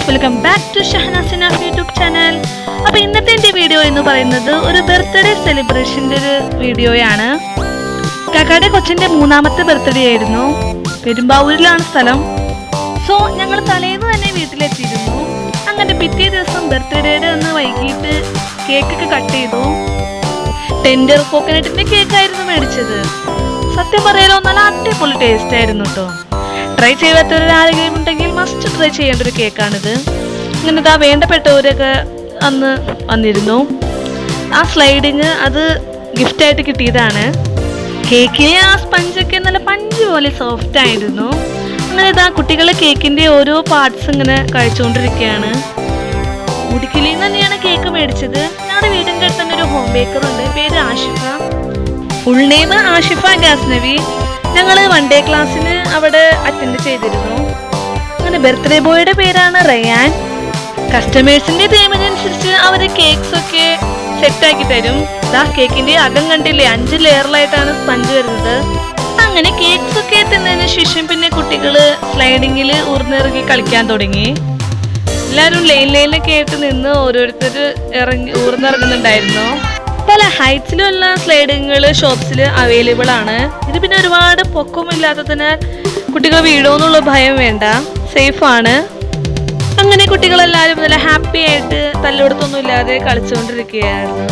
Welcome back to Shahnaz Nafi YouTube channel. അപ്പോൾ ഇന്നത്തെ എൻ്റെ വീഡിയോ എന്ന് പറയുന്നത് ഒരു ബർത്ത്ഡേ സെലിബ്രേഷൻ്റെ ഒരു വീഡിയോയാണ്. കാക്കയുടെ കൊച്ചിൻ്റെ 3ാമത്തെ ബർത്ത്ഡേ ആയിരുന്നു. പെരുമ്പാവൂരിലാണ് സ്ഥലം. സോ ഞങ്ങൾ തലേന്ന് തന്നെ വീട്ടിലെത്തിയിരുന്നു. അങ്ങനെ പിറ്റേ ദിവസം ബർത്ത്ഡേയുടെ ഒന്ന് വൈകിട്ട് കേക്കൊക്കെ കട്ട് ചെയ്തു. ടെൻഡർ കോക്കനട്ടിൻ്റെ കേക്കായിരുന്നു മേടിച്ചത്. സത്യം പറയാലോ നല്ല അടിപൊളി ടേസ്റ്റ് ആയിരുന്നു കേട്ടോ. ട്രൈ ചെയ്യാത്തവരാരെങ്കിലും ഉണ്ടെങ്കിൽ മസ്റ്റ് ട്രൈ ചെയ്യേണ്ട ഒരു കേക്കാണിത്. ഇങ്ങനെ ഇതാ വേണ്ടപ്പെട്ടവരൊക്കെ അന്ന് വന്നിരുന്നു. ആ സ്ലൈഡിങ് അത് ഗിഫ്റ്റായിട്ട് കിട്ടിയതാണ്. കേക്കിലെ ആ സ്പഞ്ചൊക്കെ നല്ല പഞ്ച് പോലെ സോഫ്റ്റ് ആയിരുന്നു. അങ്ങനെ ഇതാ കുട്ടികളെ കേക്കിൻ്റെ ഓരോ പാർട്സ് ഇങ്ങനെ കഴിച്ചുകൊണ്ടിരിക്കുകയാണ്. മുടിക്കിലിൽ തന്നെയാണ് കേക്ക് മേടിച്ചത്. ഞങ്ങളുടെ വീടിൻ്റെ അടുത്ത് തന്നെ ഒരു ഹോം ബേക്കറുണ്ട്, പേര് ആഷിഫ. Full name Ashifa Ghaznavi. ഞങ്ങൾ 1 ഡേ ക്ലാസ്സിന് അവിടെ അറ്റൻഡ് ചെയ്തിരുന്നു. അങ്ങനെ ബർത്ത്ഡേ ബോയുടെ പേരാണ് റയാൻ. കസ്റ്റമേഴ്സിന്റെ തീമിനനുസരിച്ച് അവർ കേക്ക്സ് ഒക്കെ സെറ്റാക്കി തരും. ആ കേക്കിന്റെ അകം കണ്ടില്ലേ, 5 ലെയറിലായിട്ടാണ് സ്പഞ്ച് വരുന്നത്. അങ്ങനെ കേക്ക്സ് ഒക്കെ തിന്നതിന് ശേഷം പിന്നെ കുട്ടികൾ സ്ലൈഡിങ്ങിൽ ഊർന്നിറങ്ങി കളിക്കാൻ തുടങ്ങി. എല്ലാവരും ലൈനിലൊക്കെ ആയിട്ട് നിന്ന് ഓരോരുത്തർ ഊർന്നിറങ്ങുന്നുണ്ടായിരുന്നു. പല ഹൈറ്റ്സിലുള്ള സ്ലൈഡിങ്ങുകൾ ഷോപ്സിൽ അവൈലബിൾ ആണ്. ഇത് പിന്നെ ഒരുപാട് പൊക്കമില്ലാത്തതിനാൽ കുട്ടികൾ വീഴുമെന്നുള്ള ഭയം വേണ്ട, സേഫ് ആണ്. അങ്ങനെ കുട്ടികളെല്ലാവരും നല്ല ഹാപ്പി ആയിട്ട് തല്ലുകൊടുത്തൊന്നും ഇല്ലാതെ കളിച്ചുകൊണ്ടിരിക്കുകയായിരുന്നു.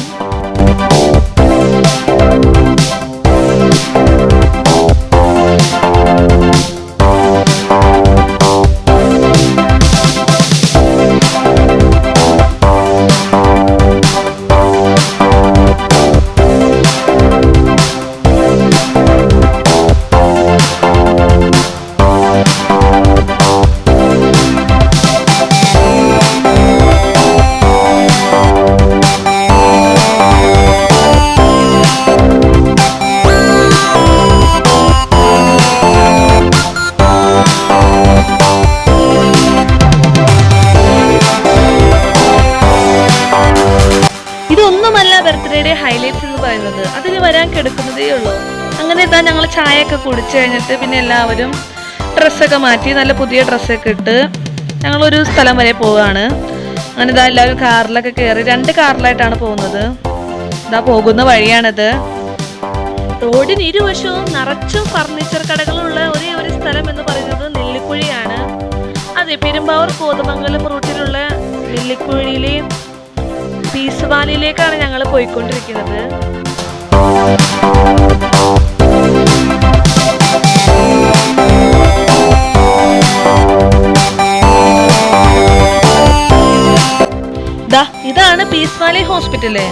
ഇതൊന്നുമല്ല ബർത്ത്ഡേയുടെ ഹൈലൈറ്റ്സ് എന്ന് പറയുന്നത്, അതിന് വരാൻ കിടക്കുന്നതേ ഉള്ളൂ. അങ്ങനെ ഇതാ ഞങ്ങൾ ചായയൊക്കെ കുടിച്ചു കഴിഞ്ഞിട്ട് പിന്നെ എല്ലാവരും ഡ്രസ്സൊക്കെ മാറ്റി നല്ല പുതിയ ഡ്രസ്സൊക്കെ ഇട്ട് ഞങ്ങളൊരു സ്ഥലം വരെ പോവുകയാണ്. അങ്ങനെ ഇതാ എല്ലാവരും കാറിലൊക്കെ കയറി 2 കാറിലായിട്ടാണ് പോകുന്നത്. ഇതാ പോകുന്ന വഴിയാണിത്. റോഡിന് ഇരുവശവും നിറച്ചും ഫർണിച്ചർ കടകളുള്ള ഒരേ ഒരു സ്ഥലം എന്ന് പറയുന്നത് നെല്ലിക്കുഴിയാണ്. അതെ, പെരുമ്പാവൂർ കോതമംഗലം റൂട്ടിലുള്ള നെല്ലിക്കുഴിയിലെ പീസ് വാലിയിലേക്കാണ് ഞങ്ങൾ പോയിക്കൊണ്ടിരിക്കുന്നത്. ഇതാണ് പീസ് വാലി ഹോസ്പിറ്റല്.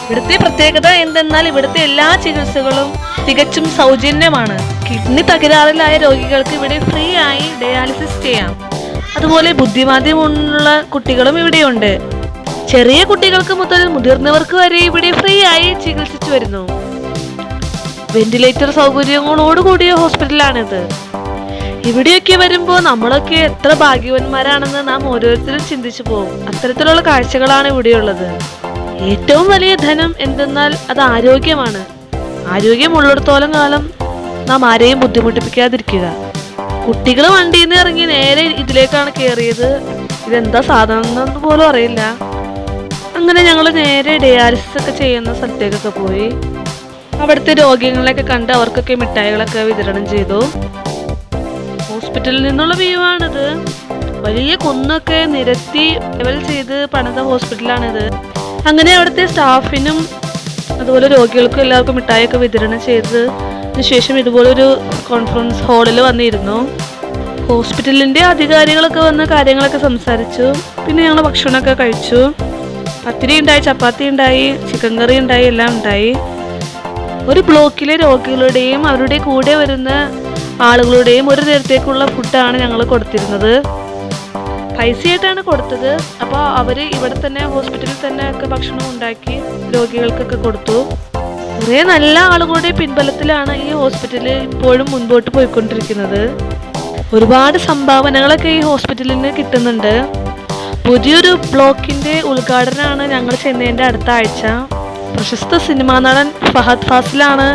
ഇവിടുത്തെ പ്രത്യേകത എന്തെന്നാൽ ഇവിടുത്തെ എല്ലാ ചികിത്സകളും തികച്ചും സൗജന്യമാണ്. കിഡ്നി തകരാറിലായ രോഗികൾക്ക് ഇവിടെ ഫ്രീ ആയി ഡയാലിസിസ് ചെയ്യാം. അതുപോലെ ബുദ്ധിമാന്ദ്യമുള്ള കുട്ടികളും ഇവിടെയുണ്ട്. ചെറിയ കുട്ടികൾക്ക് മുതൽ മുതിർന്നവർക്ക് വരെ ഇവിടെ ഫ്രീ ആയി ചികിത്സിച്ചു വരുന്നു. വെന്റിലേറ്റർ സൗകര്യങ്ങളോടുകൂടിയ ഹോസ്പിറ്റലാണിത്. ഇവിടെയൊക്കെ വരുമ്പോൾ നമ്മളൊക്കെ എത്ര ഭാഗ്യവാന്മാരാണെന്ന് നാം ഓരോരുത്തരും ചിന്തിച്ചു പോകും. അത്തരത്തിലുള്ള കാഴ്ചകളാണ് ഇവിടെയുള്ളത്. ഏറ്റവും വലിയ ധനം എന്തെന്നാൽ അത് ആരോഗ്യമാണ്. ആരോഗ്യമുള്ളിടത്തോളം കാലം നാം ആരെയും ബുദ്ധിമുട്ടിപ്പിക്കാതിരിക്കുക. കുട്ടികൾ വണ്ടിയിൽ നിന്ന് ഇറങ്ങി നേരെ ഇതിലേക്കാണ് കയറിയത്. ഇതെന്താ സാധനം എന്ന് പോലും അറിയില്ല. അങ്ങനെ ഞങ്ങൾ നേരെ ഡയാലിസിസ് ഒക്കെ ചെയ്യുന്ന സ്ഥലത്തേക്കൊക്കെ പോയി അവിടുത്തെ രോഗികളെയൊക്കെ കണ്ട് അവർക്കൊക്കെ മിഠായികളൊക്കെ വിതരണം ചെയ്തു. ഹോസ്പിറ്റലിൽ നിന്നുള്ള വ്യൂ ആണിത്. വലിയ കുന്നൊക്കെ നിരത്തി ലെവൽ ചെയ്ത് പണിത ഹോസ്പിറ്റലാണിത്. അങ്ങനെ അവിടുത്തെ സ്റ്റാഫിനും അതുപോലെ രോഗികൾക്കും എല്ലാവർക്കും മിഠായിയൊക്കെ വിതരണം ചെയ്തതിന് ശേഷം ഇതുപോലൊരു കോൺഫറൻസ് ഹാളിൽ വന്നിരുന്നു. ഹോസ്പിറ്റലിൻ്റെ അധികാരികളൊക്കെ വന്ന് കാര്യങ്ങളൊക്കെ സംസാരിച്ചു. പിന്നെ ഞങ്ങൾ ഭക്ഷണമൊക്കെ കഴിച്ചു. പത്തിരി ഉണ്ടായി, ചപ്പാത്തി ഉണ്ടായി, ചിക്കൻ കറി ഉണ്ടായി, എല്ലാം ഉണ്ടായി. ഒരു ബ്ലോക്കിലെ രോഗികളുടെയും അവരുടെ കൂടെ വരുന്ന ആളുകളുടെയും ഒരു നേരത്തേക്കുള്ള ഫുഡാണ് ഞങ്ങൾ കൊടുത്തിരുന്നത്. പൈസയായിട്ടാണ് കൊടുത്തത്. അപ്പോൾ അവർ ഇവിടെ തന്നെ ഹോസ്പിറ്റലിൽ തന്നെ ഒക്കെ ഭക്ഷണം ഉണ്ടാക്കി രോഗികൾക്കൊക്കെ കൊടുത്തു. കുറേ നല്ല ആളുകളുടെ പിൻബലത്തിലാണ് ഈ ഹോസ്പിറ്റൽ ഇപ്പോഴും മുൻപോട്ട് പോയിക്കൊണ്ടിരിക്കുന്നത്. ഒരുപാട് സംഭാവനകളൊക്കെ ഈ ഹോസ്പിറ്റലിന് കിട്ടുന്നുണ്ട്. പുതിയൊരു ബ്ലോക്കിൻ്റെ ഉദ്ഘാടനമാണ് ഞങ്ങൾ ചെന്നതിൻ്റെ അടുത്ത ആഴ്ച. പ്രശസ്ത സിനിമാ നടൻ ഫഹദ് ഫാസിലാണ്